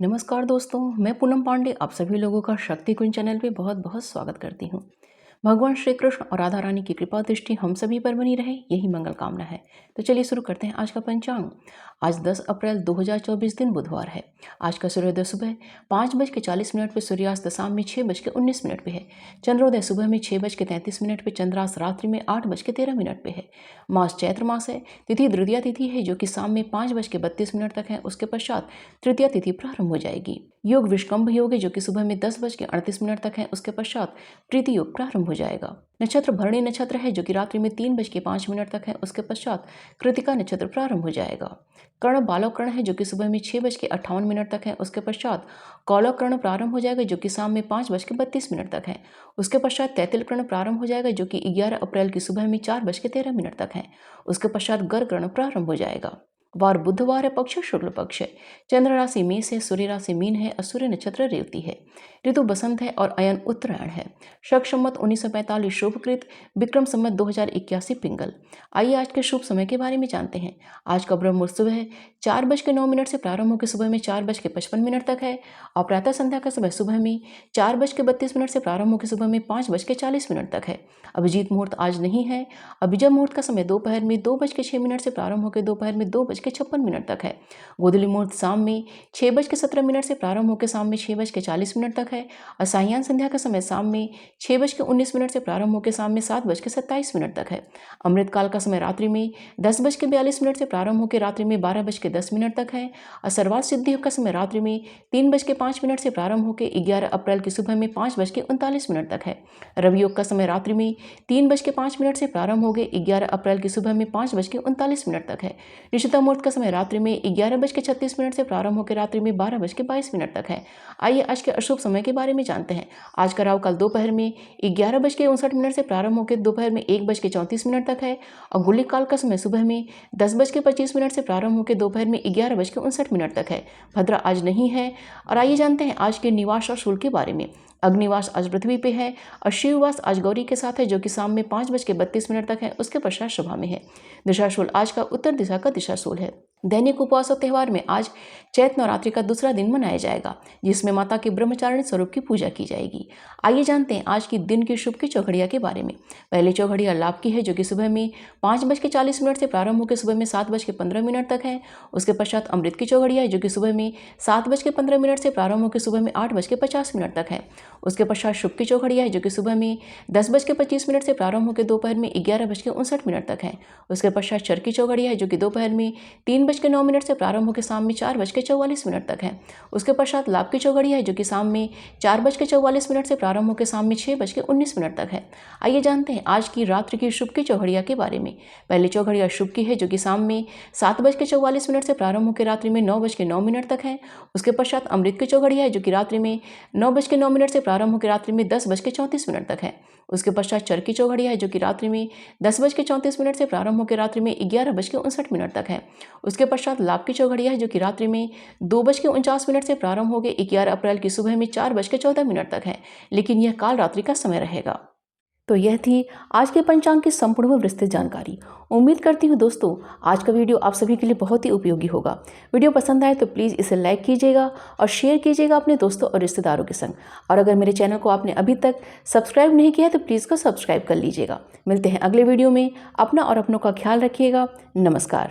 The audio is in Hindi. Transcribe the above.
नमस्कार दोस्तों, मैं पूनम पांडे आप सभी लोगों का शक्ति कुंज चैनल पे बहुत बहुत स्वागत करती हूँ। भगवान श्री कृष्ण और राधा रानी की कृपा दृष्टि हम सभी पर बनी रहे, यही मंगल कामना है। तो चलिए शुरू करते हैं आज का पंचांग। आज 10 अप्रैल 2024 दिन बुधवार है। आज का सूर्योदय सुबह 5:40 पे, सूर्यास्त शाम में 6:19 पे है। चंद्रोदय सुबह में 6:33 पे, चंद्रास्त रात्रि में 8:13 पे है। मास चैत्र मास है। तिथि द्वितीया तिथि है जो कि शाम में 5:32 तक है। उसके पश्चात तृतीया तिथि प्रारंभ हो जाएगी। योग विष्कंभ योग है जो कि सुबह में 10:38 तक है। उसके पश्चात प्रीति योग प्रारंभ हो जाएगा। नक्षत्र भरणी नक्षत्र है जो कि रात्रि में 3:05 तक है। उसके पश्चात कृतिका नक्षत्र प्रारंभ हो जाएगा। कर्ण बालव कर्ण है जो कि सुबह में 6:58 तक है। उसके पश्चात कौलव कर्ण प्रारंभ हो जाएगा जो कि शाम में 5:32 तक है। उसके पश्चात तैतिल कर्ण प्रारंभ हो जाएगा जो कि 11 अप्रैल की सुबह में 4:13 तक है। उसके पश्चात गर कर्ण प्रारंभ हो जाएगा। वार बुधवार है, पक्ष शुक्ल पक्ष है। चंद्र राशि मेष है, सूर्य राशि मीन है और सूर्य नक्षत्र रेवती है। ऋतु बसंत है और अयन उत्तरायण है। शक संवत 1945 शुभकृत, विक्रम संवत 2081 पिंगल। आइए आज के शुभ समय के बारे में जानते हैं। आज का ब्रह्म मुहूर्त सुबह 4:09 से प्रारंभ होकर सुबह में 4:55 तक है और प्रातः संध्या का समय सुबह में 4:32 से प्रारंभ होकर सुबह में 5:40 तक है। अभिजीत मुहूर्त आज नहीं है। अभिजय मुहूर्त का समय दोपहर में 2:06 से प्रारंभ होकर दोपहर में 2:56 तक है। गोधूली मुहूर्त शाम में 6:17 से प्रारंभ होकर शाम में 6:40 तक है और सायं संध्या का समय शाम में 6:19 से प्रारंभ होकर शाम में 7:27 तक है। अमृत काल का समय रात्रि में 10:42 से प्रारंभ होकर रात्रि में 12:10 तक है और सर्वार्थ सिद्धि का समय रात्रि में 3:05 से प्रारंभ होकर 11 अप्रैल की सुबह में 5:39 तक है। रवि योग का समय रात्रि में 3:05 से प्रारंभ होकर 11 अप्रैल की सुबह में 5:39 तक है। निशिता मुहूर्त का समय रात्रि में 11:36 से प्रारंभ होकर रात्रि में 12:22 तक है। आइए आज के अशुभ समय के बारे में जानते हैं। आज का राहु काल दोपहर में 11:59 से प्रारंभ होकर दोपहर में 1:34 तक है और गुलिक काल का समय सुबह में 10:25 से प्रारंभ होकर दोपहर में 11:59 तक है। भद्रा आज नहीं है। और आइए जानते हैं आज के निवास और शुल्क के बारे में। अग्निवास आज पृथ्वी पे है और शिववास आज गौरी के साथ है जो कि शाम में 5:32 तक है। उसके पश्चात सभा में है। दिशाशूल आज का उत्तर दिशा का दिशाशूल है। दैनिक उपवास और त्यौहार में आज चैत्र नवरात्रि का दूसरा दिन मनाया जाएगा जिसमें माता के ब्रह्मचारिणी स्वरूप की पूजा की जाएगी। आइए जानते हैं आज की दिन की शुभ की चौघड़िया के बारे में। पहली चौघड़िया लाभ की है जो कि सुबह में 5:40 से प्रारंभ होकर सुबह में 7:15 तक है। उसके पश्चात अमृत की चौघड़िया है जो कि सुबह में 7:15 से प्रारंभ होकर सुबह में 8:50 तक है। उसके पश्चात शुभ की चौघड़िया है जो कि सुबह में 10:25 से प्रारंभ होकर दोपहर में 11:59 तक है। उसके पश्चात चर की चौघड़िया है जो कि दोपहर में 3:09 से प्रारंभ होकर शाम में 4:44 तक है। उसके पश्चात लाभ की चौघड़िया है जो कि शाम में 4:44 से प्रारंभ होकर शाम में 6:19 तक है। आइए जानते हैं आज की रात्रि की शुभ की चौघड़िया के बारे में। पहली चौघड़िया शुभ की है जो कि शाम में 7:44 से प्रारंभ होकर रात्रि में 9:09 तक है। उसके पश्चात अमृत की चौघड़िया है जो कि रात्रि में 9:09 से प्रारंभ होकर रात्रि में 10:34 तक है। उसके पश्चात चर की चौघड़िया है जो कि रात्रि में 10:34 से प्रारंभ होकर रात्रि में 11:59 तक है। उसके पश्चात लाभ की चौघड़िया है जो कि रात्रि में 2:49 से प्रारंभ होकर 11 अप्रैल की सुबह में 4:14 तक है, लेकिन यह काल रात्रि का समय रहेगा। तो यह थी आज के पंचांग की संपूर्ण व विस्तृत जानकारी। उम्मीद करती हूँ दोस्तों आज का वीडियो आप सभी के लिए बहुत ही उपयोगी होगा। वीडियो पसंद आए तो प्लीज़ इसे लाइक कीजिएगा और शेयर कीजिएगा अपने दोस्तों और रिश्तेदारों के संग। और अगर मेरे चैनल को आपने अभी तक सब्सक्राइब नहीं किया है तो प्लीज़ को सब्सक्राइब कर लीजिएगा। मिलते हैं अगले वीडियो में। अपना और अपनों का ख्याल रखिएगा। नमस्कार।